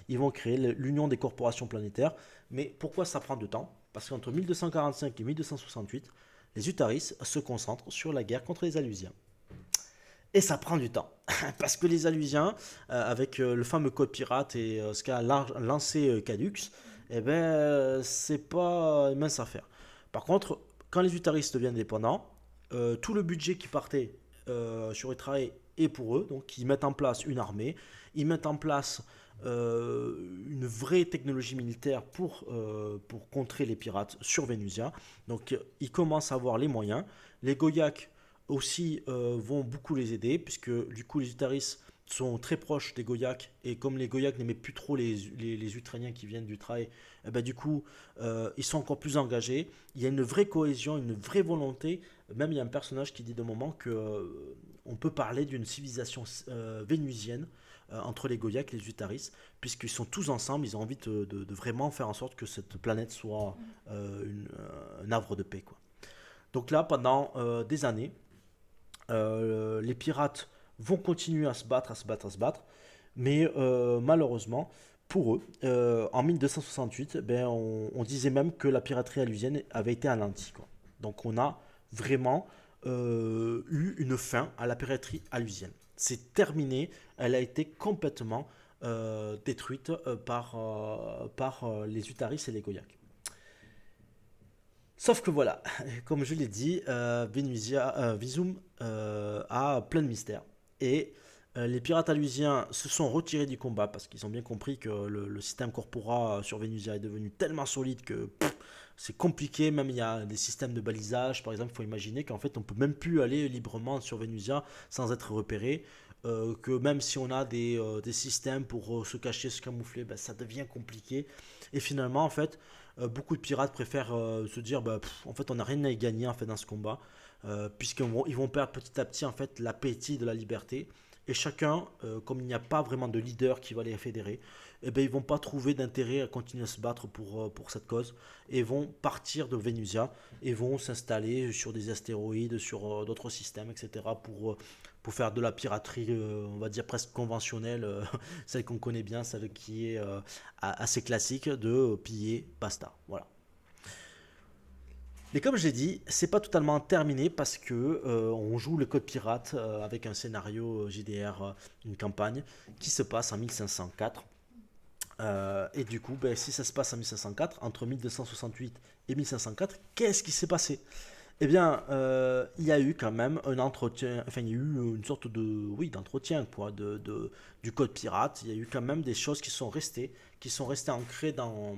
ils vont créer l'Union des corporations planétaires. Mais pourquoi ça prend du temps? Parce qu'entre 1245 et 1268, les Utaris se concentrent sur la guerre contre les Alusiens. Et ça prend du temps. Parce que les Alusiens, avec le fameux code pirate et ce qu'a lancé Cadux, eh ben, c'est pas une mince affaire. Par contre, quand les Utaris deviennent indépendants, tout le budget qui partait sur Etrae est pour eux. Donc, ils mettent en place une armée, ils mettent en place une vraie technologie militaire pour contrer les pirates sur Vénusia. Donc, ils commencent à avoir les moyens. Les Goyaks aussi vont beaucoup les aider, puisque du coup les Utaris sont très proches des Goyaks, et comme les Goyaks n'aimaient plus trop les Ukrainiens qui viennent du Trail, eh ben, du coup, ils sont encore plus engagés. Il y a une vraie cohésion, une vraie volonté. Même il y a un personnage qui dit de moment que on peut parler d'une civilisation vénusienne entre les Goyaks et les Utaris, puisqu'ils sont tous ensemble, ils ont envie de vraiment faire en sorte que cette planète soit un havre de paix, quoi. Donc là, pendant des années, les pirates vont continuer à se battre, à se battre, à se battre. Mais malheureusement, pour eux, en 1268, ben, on disait même que la piraterie alusienne avait été anéantie, quoi. Donc on a vraiment eu une fin à la piraterie alusienne. C'est terminé, elle a été complètement détruite par les Utaris et les Goyaks. Sauf que voilà, comme je l'ai dit, Visum a plein de mystères. Et les pirates alusiens se sont retirés du combat parce qu'ils ont bien compris que le système corpora sur Venusia est devenu tellement solide que c'est compliqué. Même il y a des systèmes de balisage, par exemple, il faut imaginer qu'en fait on peut même plus aller librement sur Venusia sans être repéré. Que même si on a des systèmes pour se cacher, se camoufler, ben, ça devient compliqué. Et finalement, en fait, beaucoup de pirates préfèrent se dire, bah, en fait, on n'a rien à y gagner en fait dans ce combat, puisqu'ils vont perdre petit à petit en fait l'appétit de la liberté. Et chacun, comme il n'y a pas vraiment de leader qui va les fédérer, eh ben, ils vont pas trouver d'intérêt à continuer à se battre pour cette cause, et vont partir de Venusia et vont s'installer sur des astéroïdes, sur d'autres systèmes, etc. Pour faire de la piraterie, on va dire presque conventionnelle, celle qu'on connaît bien, celle qui est assez classique de piller, basta. Voilà. Mais comme je l'ai dit, c'est pas totalement terminé parce que on joue le code pirate avec un scénario JDR, une campagne qui se passe en 1504. Et du coup, ben, si ça se passe en 1504, entre 1268 et 1504, qu'est-ce qui s'est passé? Eh bien, il y a eu quand même un entretien, enfin, il y a eu une sorte de, oui, d'entretien, quoi, du code pirate. Il y a eu quand même des choses qui sont restées ancrées dans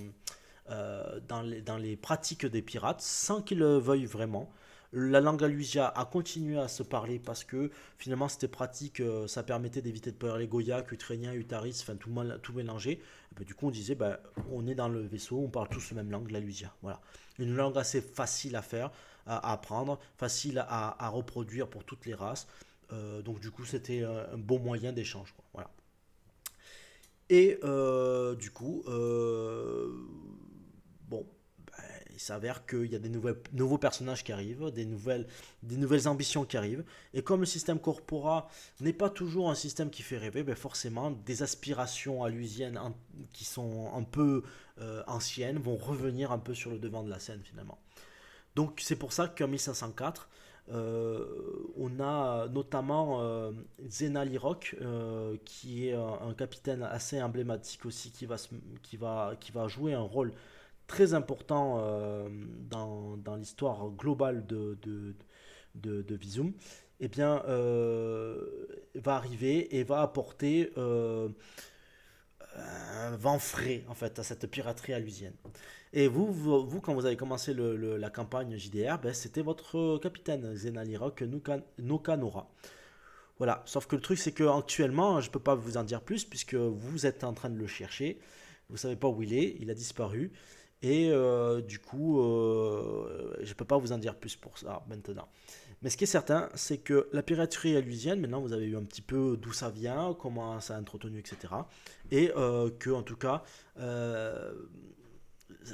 les pratiques des pirates, sans qu'ils le veuillent vraiment. La langue alusia a continué à se parler parce que finalement c'était pratique, ça permettait d'éviter de parler goyak, ukrainien, utaris, enfin tout mélanger. Et ben, du coup on disait, ben, on est dans le vaisseau, on parle tous la même langue, l'alusia. Voilà. Une langue assez facile à faire, à apprendre, facile à reproduire pour toutes les races. Donc du coup c'était un bon moyen d'échange, quoi. Voilà. Et du coup, bon, ben, il s'avère qu'il y a nouveaux personnages qui arrivent, des nouvelles ambitions qui arrivent. Et comme le système corpora n'est pas toujours un système qui fait rêver, ben forcément, des aspirations alusiennes qui sont un peu anciennes vont revenir un peu sur le devant de la scène finalement. Donc c'est pour ça qu'en 1504, on a notamment Xena Lirok, qui est un capitaine assez emblématique aussi, qui va jouer un rôle très important dans l'histoire globale de Visum. Eh bien, va arriver et va apporter un vent frais en fait à cette piraterie alusienne. Et vous, quand vous avez commencé la campagne JDR, ben, c'était votre capitaine Xenalirok Nokanora. Voilà, sauf que le truc c'est que actuellement, je peux pas vous en dire plus puisque vous êtes en train de le chercher. Vous savez pas où il a disparu. Et du coup, je peux pas vous en dire plus pour ça maintenant. Mais ce qui est certain, c'est que la piraterie alusienne, maintenant vous avez eu un petit peu d'où ça vient, comment ça a entretenu, etc. Et que, en tout cas,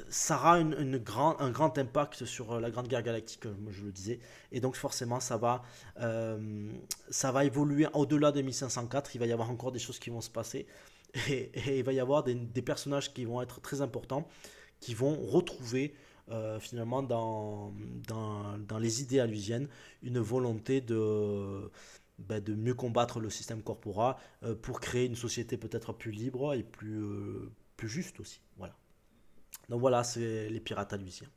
ça aura un grand impact sur la Grande Guerre Galactique, comme je le disais. Et donc, forcément, ça va évoluer au-delà de 1504. Il va y avoir encore des choses qui vont se passer. Et il va y avoir des personnages qui vont être très importants, qui vont retrouver finalement dans les idées alusiennes une volonté de mieux combattre le système corpora pour créer une société peut-être plus libre et plus juste aussi. Voilà. Donc voilà, c'est les pirates alusiens.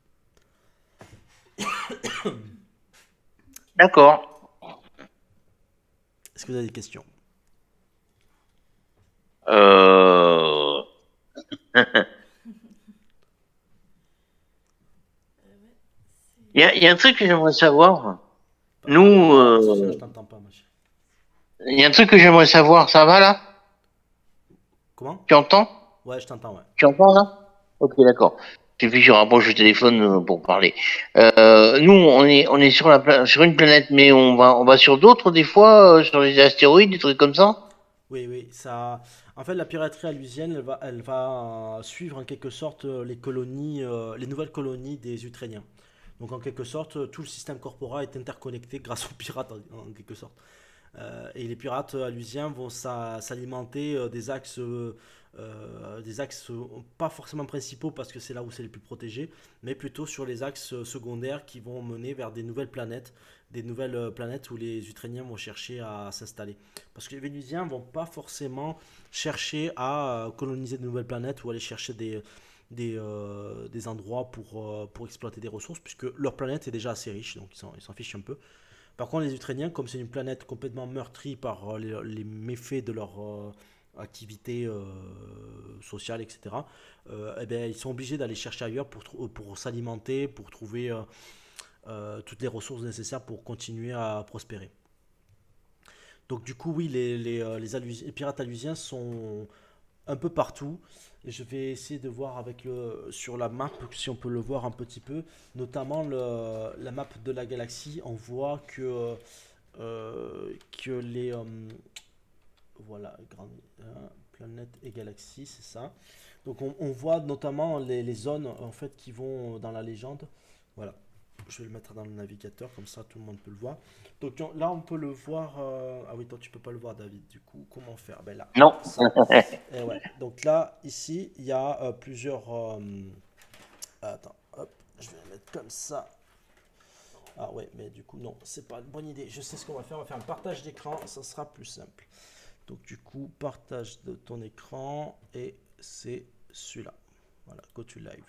D'accord. Est-ce que vous avez des questions? Euh... Il y a un truc que j'aimerais savoir. Parle Nous, fort parce que sinon je t'entends pas, ma chérie. Il y a un truc que j'aimerais savoir, ça va là? Comment? Tu entends? Ouais, je t'entends, ouais. Tu entends là? Ok, d'accord. Suffit que je rapproche le téléphone pour parler. Nous, on est sur sur une planète, mais on va sur d'autres des fois, sur les astéroïdes, des trucs comme ça. Oui, oui, ça. En fait, la piraterie alusienne, elle va suivre en quelque sorte les colonies, les nouvelles colonies des Ukrainiens. Donc, en quelque sorte, tout le système corpora est interconnecté grâce aux pirates, en quelque sorte. Et les pirates alusiens vont s'alimenter des axes pas forcément principaux parce que c'est là où c'est les plus protégé, mais plutôt sur les axes secondaires qui vont mener vers des nouvelles planètes où les Ukrainiens vont chercher à s'installer. Parce que les Vénusiens vont pas forcément chercher à coloniser de nouvelles planètes ou aller chercher des endroits pour exploiter des ressources, puisque leur planète est déjà assez riche, donc ils s'en fichent un peu. Par contre, les Ukrainiens, comme c'est une planète complètement meurtrie par les méfaits de leur activité sociale, etc., eh bien, ils sont obligés d'aller chercher ailleurs pour s'alimenter, pour trouver toutes les ressources nécessaires pour continuer à prospérer. Donc du coup, oui, les pirates alusiens sont un peu partout. Et je vais essayer de voir sur la map si on peut le voir un petit peu, notamment la map de la galaxie. On voit que voilà, planète et galaxie, c'est ça. Donc on voit notamment les zones en fait qui vont dans la légende. Voilà, je vais le mettre dans le navigateur, comme ça tout le monde peut le voir. Donc là on peut le voir. Ah oui, toi tu peux pas le voir, David. Du coup, comment faire? Ben là, Non. ça. Et ouais. Donc là, ici, il y a plusieurs. Attends, hop, je vais le mettre comme ça. Ah ouais, mais du coup, non, c'est pas une bonne idée. Je sais ce qu'on va faire. On va faire un partage d'écran, ça sera plus simple. Donc du coup, partage de ton écran et c'est celui-là. Voilà, go to live.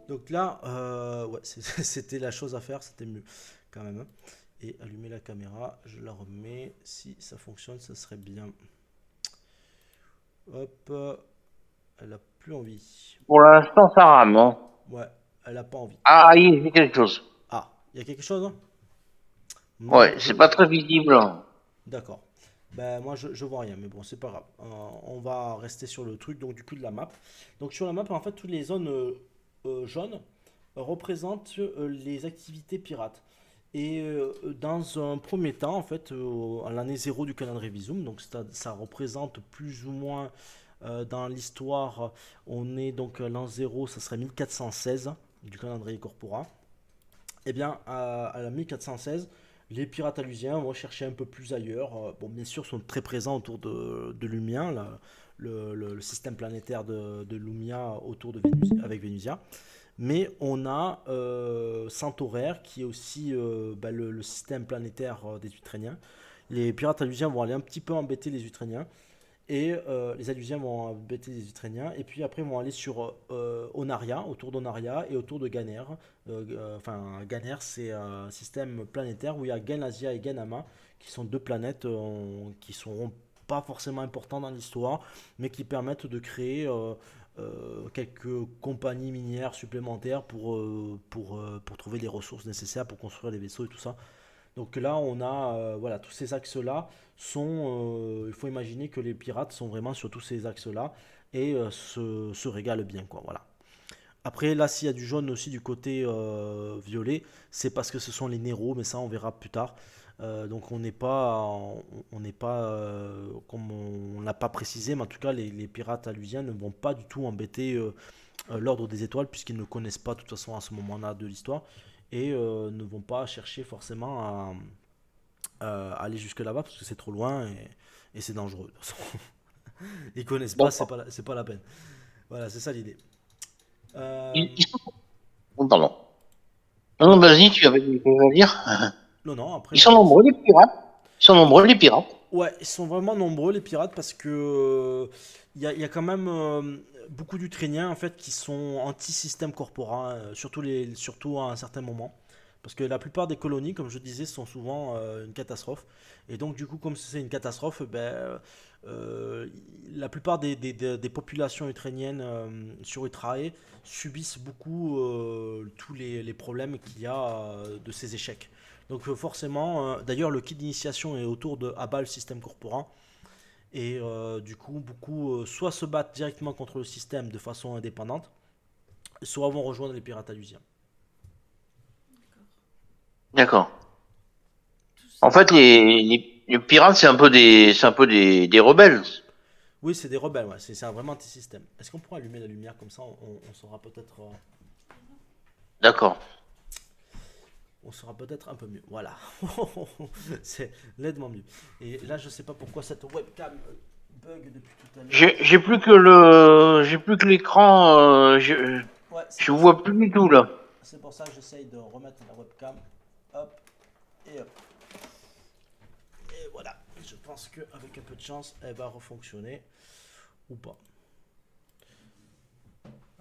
Donc là, ouais, c'était la chose à faire, c'était mieux quand même, hein. Et allumer la caméra, je la remets. Si ça fonctionne, ça serait bien. Hop, elle a plus envie. Pour l'instant, ça rame, hein. Ouais, elle a pas envie. Ah, il y a quelque chose. Ah, il y a quelque chose, hein? Moi, Ouais, c'est pas très visible, hein. d'accord. Ben, moi, je vois rien, mais bon, c'est pas grave. On va rester sur le truc, donc du coup, de la map. Donc, sur la map, en fait, toutes les zones jaunes représentent les activités pirates. Et dans un premier temps, en fait, à l'année zéro du calendrier Visum, donc ça représente plus ou moins dans l'histoire, on est donc à l'an zéro, ça serait 1416 du calendrier Corpora. Eh bien, à la 1416, les pirates alusiens vont chercher un peu plus ailleurs. Bon, bien sûr, sont très présents autour de Lumia, le système planétaire de Lumia autour de avec Vénusia. Mais on a Centauraire, qui est aussi bah, le système planétaire des Ukrainiens. Les pirates alusiens vont aller un petit peu embêter les Ukrainiens. Et les Alusiens vont embêter les Ukrainiens. Et puis après, ils vont aller sur Onaria, autour d'Onaria et autour de Ganer. Enfin, Ganer, c'est un système planétaire où il y a Genasia et Genama, qui sont deux planètes qui seront pas forcément importantes dans l'histoire, mais qui permettent de créer quelques compagnies minières supplémentaires pour trouver les ressources nécessaires pour construire les vaisseaux et tout ça. Donc là, on a voilà, tous ces axes-là il faut imaginer que les pirates sont vraiment sur tous ces axes-là et se régalent bien, quoi. Voilà. Après, là, s'il y a du jaune aussi du côté violet, c'est parce que ce sont les Néros, mais ça, on verra plus tard. Donc on n'est pas, comme on l'a pas précisé, mais en tout cas, les pirates alusiens ne vont pas du tout embêter l'ordre des étoiles puisqu'ils ne connaissent pas de toute façon à ce moment-là de l'histoire et ne vont pas chercher forcément à aller jusque là-bas parce que c'est trop loin et c'est dangereux. Ils connaissent pas, Bon, c'est pas la peine. Voilà, c'est ça l'idée. Euh, ils sont... oh, pardon. Non, non, non, vas-y, tu avais quelque chose à dire. non, non, après Ils sont voilà. nombreux, les pirates. Ils sont nombreux, les pirates. Ouais, ils sont vraiment nombreux les pirates parce que il y a quand même beaucoup d'Ukrainiens en fait qui sont anti-système corpora, surtout à un certain moment. Parce que la plupart des colonies, comme je disais, sont souvent une catastrophe. Et donc, du coup, comme c'est une catastrophe, ben, euh, la plupart des populations ukrainiennes sur Utrae subissent beaucoup tous les problèmes qu'il y a de ces échecs. Donc forcément, d'ailleurs le kit d'initiation est autour de Abal System Corpora. Et du coup, beaucoup soit se battent directement contre le système de façon indépendante, soit vont rejoindre les pirates alusiens. D'accord. Tout En ça. fait, les pirates, c'est un peu des rebelles. Oui, c'est des rebelles, ouais. C'est vraiment anti-système. Est-ce qu'on pourra allumer la lumière comme ça on saura peut-être D'accord. on sera peut-être un peu mieux. Voilà. C'est nettement mieux. Et là, je sais pas pourquoi cette webcam bug depuis tout à l'heure. J'ai plus que l'écran. Ouais, Je vois plus du tout là. c'est pour ça que j'essaye de remettre la webcam. Hop et hop. Et voilà. Je pense qu'avec un peu de chance, elle va refonctionner ou pas.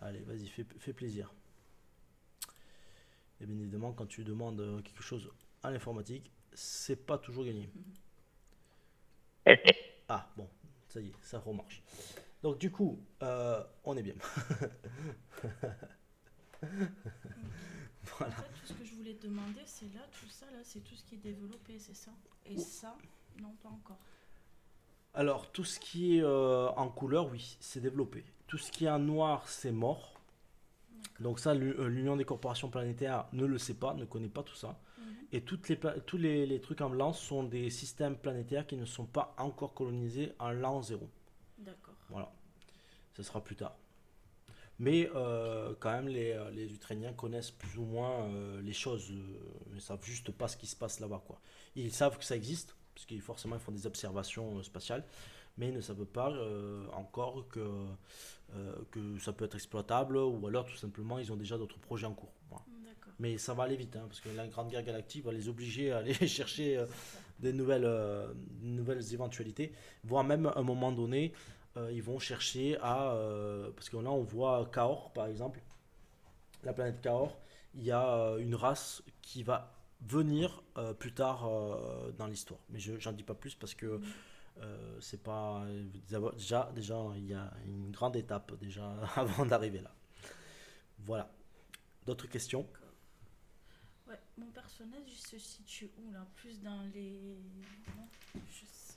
Allez, vas-y, fais plaisir. Et bien évidemment, quand tu demandes quelque chose à l'informatique, c'est pas toujours gagné. Ah, bon, ça y est, ça remarche. Donc du coup, on est bien. En fait, tout ce que je voulais te demander, c'est là, tout ça, là, c'est tout ce qui est développé, c'est ça. Et ça, non, pas encore. Alors, tout ce qui est en couleur, oui, c'est développé. Tout ce qui est en noir, c'est mort. Donc ça, l'Union des corporations planétaires ne le sait pas, ne connaît pas tout ça. Et tous les trucs en blanc sont des systèmes planétaires qui ne sont pas encore colonisés en l'an 0. D'accord. Voilà, ce sera plus tard. Mais quand même, les Ukrainiens connaissent plus ou moins les choses. Ils savent juste pas ce qui se passe là-bas, quoi. Ils savent que ça existe, parce qu'ils forcément ils font des observations spatiales, mais ils ne savent pas encore que ça peut être exploitable, ou alors tout simplement ils ont déjà d'autres projets en cours. Voilà. D'accord. Mais ça va aller vite, hein, parce que la Grande Guerre Galactique va les obliger à aller chercher des nouvelles éventualités, voire même à un moment donné, ils vont chercher à... parce que là on voit Kaor par exemple, la planète Kaor, il y a une race qui va venir plus tard dans l'histoire. Mais j'en dis pas plus parce que c'est pas... Déjà, il y a une grande étape déjà avant d'arriver là. Voilà. D'autres questions? D'accord. Ouais, mon personnage, il se situe où là? Plus dans les. Non, je sais.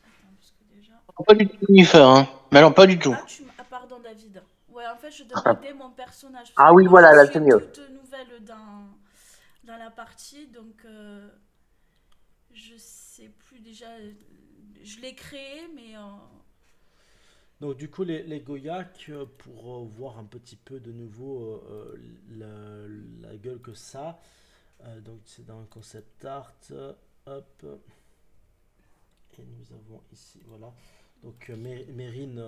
Attends, parce que déjà. Pas du tout, Jennifer, hein. Mais non, pas du tout. Ah, pardon, David. Ouais, en fait, je demandais mon personnage. Parce Ah que oui, moi, voilà, je là suis c'est mieux. toute nouvelle dans la partie. Donc, je sais plus déjà. Je l'ai créé, mais. Donc du coup les Goyak, pour voir un petit peu de nouveau la gueule que ça, donc c'est dans le concept art, hop, et nous avons ici, voilà, donc Mérine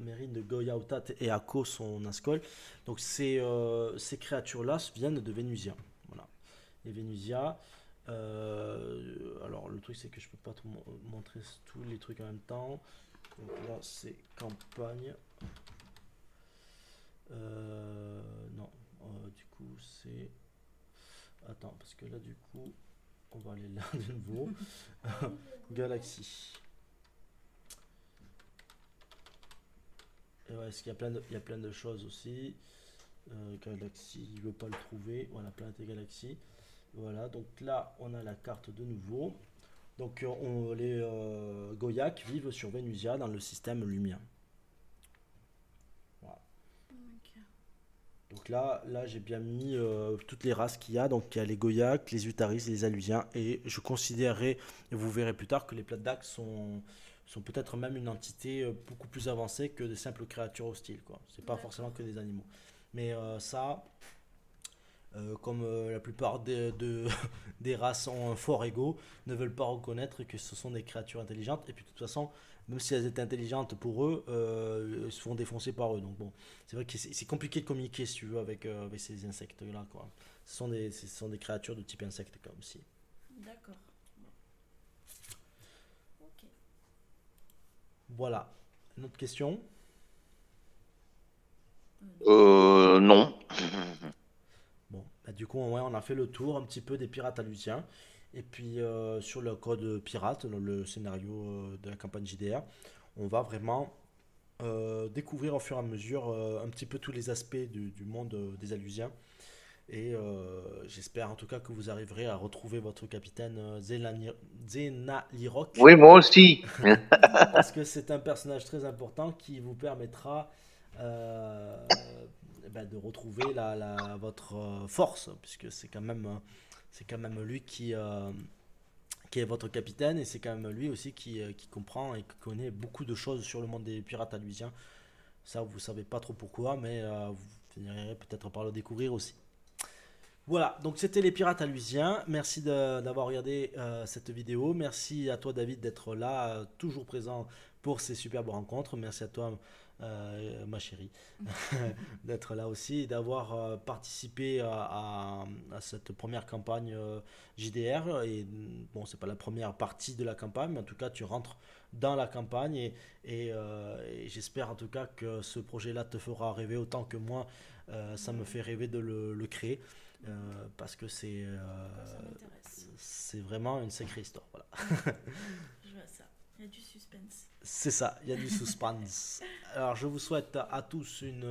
de Goya Otat et Ako son Ascol, donc ces créatures-là viennent de Vénusia, voilà, les Vénusia, alors le truc c'est que je peux pas te montrer tous les trucs en même temps. Donc là, c'est campagne. Non, du coup, c'est. Attends, parce que là, du coup, on va aller là de nouveau. Galaxy. Et ouais, parce qu'il y a il y a plein de choses aussi. Galaxy, il veut pas le trouver. Voilà, planète et galaxie. Voilà, donc là, on a la carte de nouveau. Donc, les Goyak vivent sur Vénusia dans le système Lumien. Voilà. Ok. Donc là j'ai bien mis toutes les races qu'il y a. Donc il y a les Goyak, les Utaris, les Alusiens. Et je considérerais, et vous verrez plus tard, que les Platdax sont peut-être même une entité beaucoup plus avancée que des simples créatures hostiles, quoi. C'est pas forcément que des animaux. Mais ça, comme la plupart des races ont un fort ego, ne veulent pas reconnaître que ce sont des créatures intelligentes. Et puis de toute façon, même si elles étaient intelligentes pour eux, elles se font défoncer par eux. Donc bon, c'est vrai que c'est compliqué de communiquer si tu veux avec ces insectes-là, quoi. Ce sont des créatures de type insecte comme si. D'accord. Ok. Voilà. Une autre question? Non. Bon, bah, du coup, ouais, on a fait le tour un petit peu des pirates alusiens. Et puis sur le code pirate, dans le scénario de la campagne JDR, on va vraiment découvrir au fur et à mesure un petit peu tous les aspects du monde des Alusiens Et j'espère en tout cas que vous arriverez à retrouver votre capitaine Zena Lirok, Oui, moi aussi. parce que c'est un personnage très important qui vous permettra euh, de retrouver votre force, puisque c'est quand même lui qui est votre capitaine, et c'est quand même lui aussi qui comprend et qui connaît beaucoup de choses sur le monde des pirates alusiens. Ça, vous savez pas trop pourquoi, mais vous finirez peut-être par le découvrir aussi. Voilà, donc c'était les pirates alusiens. Merci d'avoir regardé cette vidéo. Merci à toi David d'être là, toujours présent pour ces superbes rencontres. Merci à toi ma chérie d'être là aussi et d'avoir participé à cette première campagne JDR. Et bon, c'est pas la première partie de la campagne, mais en tout cas tu rentres dans la campagne et j'espère en tout cas que ce projet-là te fera rêver autant que moi. Ça me fait rêver de le créer. Parce que Ça m'intéresse. c'est vraiment une sacrée histoire. Voilà. Je vois ça. Il y a du suspense. C'est ça, il y a du suspense. Alors je vous souhaite à tous une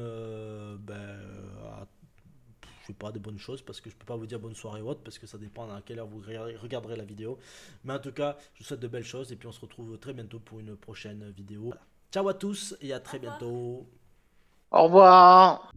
je sais pas, de bonnes choses, parce que je peux pas vous dire bonne soirée ou autre parce que ça dépend à quelle heure vous regarderez la vidéo. Mais en tout cas, je vous souhaite de belles choses et puis on se retrouve très bientôt pour une prochaine vidéo. Voilà. Ciao à tous et à Au très revoir. bientôt. Au revoir.